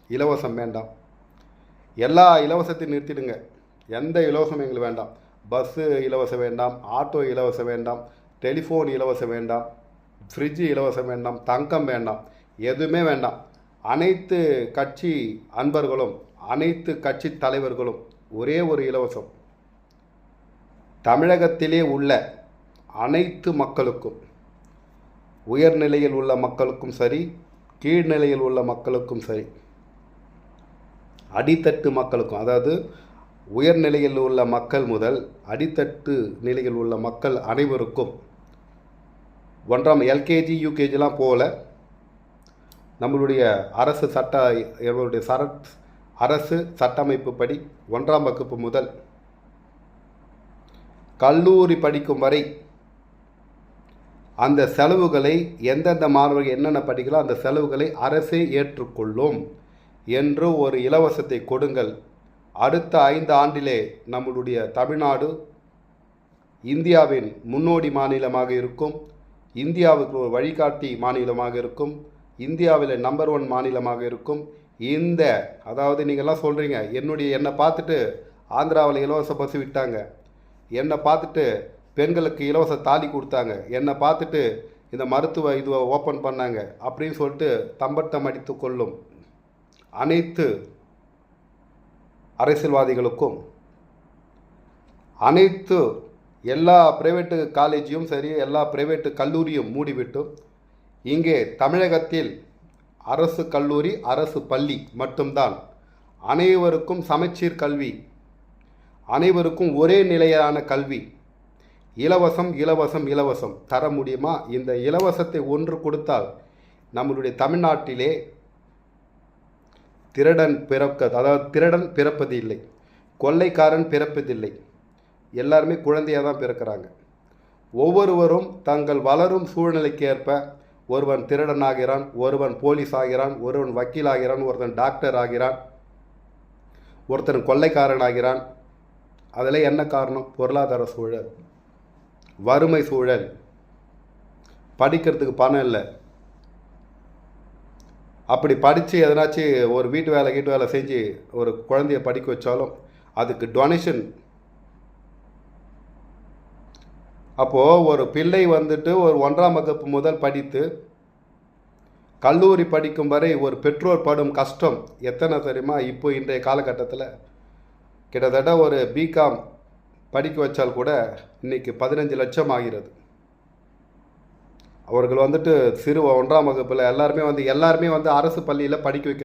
இலவசம் வேண்டாம். எல்லா இலவசத்தையும் நிறுத்திடுங்க. எந்த இலவசமும் எங்களுக்கு வேண்டாம். பஸ்ஸு இலவசம் வேண்டாம், ஆட்டோ இலவசம் வேண்டாம், டெலிஃபோன் இலவசம் வேண்டாம், ஃப்ரிட்ஜு இலவசம் வேண்டாம், தங்கம் வேண்டாம், எதுவுமே வேண்டாம். அனைத்து கட்சி அன்பர்களும் அனைத்து கட்சி தலைவர்களும் ஒரே ஒரு இலவசம், தமிழகத்திலே உள்ள அனைத்து மக்களுக்கும், உயர்நிலையில் உள்ள மக்களுக்கும் சரி, கீழ்நிலையில் உள்ள மக்களுக்கும் சரி, அடித்தட்டு மக்களுக்கும், அதாவது உயர்நிலையில் உள்ள மக்கள் முதல் அடித்தட்டு நிலையில் உள்ள மக்கள் அனைவருக்கும் 1ஆம் எல்கேஜி யூகேஜிலாம் போல நம்மளுடைய அரசு சட்டமைப்பு படி 1ஆம் வகுப்பு முதல் கல்லூரி படிக்கும் வரை அந்த செலவுகளை எந்தெந்த மாணவர்கள் என்னென்ன படிக்கலாம் அந்த செலவுகளை அரசே ஏற்றுக்கொள்ளும் என்று ஒரு இலவசத்தை கொடுங்கள். அடுத்த 5 ஆண்டிலே நம்மளுடைய தமிழ்நாடு இந்தியாவின் முன்னோடி மாநிலமாக இருக்கும், இந்தியாவுக்கு ஒரு வழிகாட்டி மாநிலமாக இருக்கும், இந்தியாவில் நம்பர் 1 மாநிலமாக இருக்கும். அதாவது நீங்கள்லாம் சொல்கிறீங்க என்னை பார்த்துட்டு ஆந்திராவில் இலவச பஸ் விட்டாங்க, என்னை பார்த்துட்டு பெண்களுக்கு இலவச தாலி கொடுத்தாங்க, என்னை பார்த்துட்டு இந்த மருத்துவ இதுவை ஓப்பன் பண்ணாங்க அப்படின்னு சொல்லிட்டு தம்பட்டம் அடித்து கொள்ளும் அனைத்து அரசியல்வாதிகளுக்கும், அனைத்து எல்லா பிரைவேட்டு காலேஜையும் சரி, எல்லா பிரைவேட்டு கல்லூரியும் மூடிவிட்டு இங்கே தமிழகத்தில் அரசு கல்லூரி, அரசு பள்ளி மட்டும்தான், அனைவருக்கும் சமச்சீர் கல்வி, அனைவருக்கும் ஒரே நிலையான கல்வி, இலவசம் இலவசம் இலவசம் தர முடியுமா? இந்த இலவசத்தை ஒன்று கொடுத்தால் நம்மளுடைய தமிழ்நாட்டிலே திருடன் பிறப்பது இல்லை, கொள்ளைக்காரன் பிறப்பதில்லை, எல்லாருமே குழந்தையாக தான் பிறக்கிறாங்க. ஒவ்வொருவரும் தங்கள் வளரும் சூழ்நிலைக்கு ஏற்ப ஒருவன் திருடன் ஆகிறான், ஒருவன் போலீஸ் ஆகிறான், ஒருவன் வக்கீல் ஆகிறான், ஒருவன் டாக்டர் ஆகிறான், ஒருத்தன் கொள்ளைக்காரன் ஆகிறான். அதில் என்ன காரணம்? பொருளாதார சூழல், வறுமை சூழல், படிக்கிறதுக்கு பணம் இல்லை. அப்படி படித்து எதனாச்சும் ஒரு வீட்டு வேலை செஞ்சு ஒரு குழந்தைய படிக்க வச்சாலும் அதுக்கு டொனேஷன். அப்போது ஒரு பிள்ளை வந்துட்டு ஒரு 1ஆம் வகுப்பு முதல் படித்து கல்லூரி படிக்கும் வரை ஒரு பெற்றோர் படும் கஷ்டம் எத்தனை தெரியுமா? இப்போ இன்றைய காலகட்டத்தில் கிட்டத்தட்ட ஒரு பிகாம் படிக்க வச்சால் கூட இன்றைக்கி 15 லட்சம் ஆகிறது. அவர்கள் வந்துட்டு 1ஆம் வகுப்பில் எல்லாருமே வந்து அரசு பள்ளியில் படிக்க வைக்க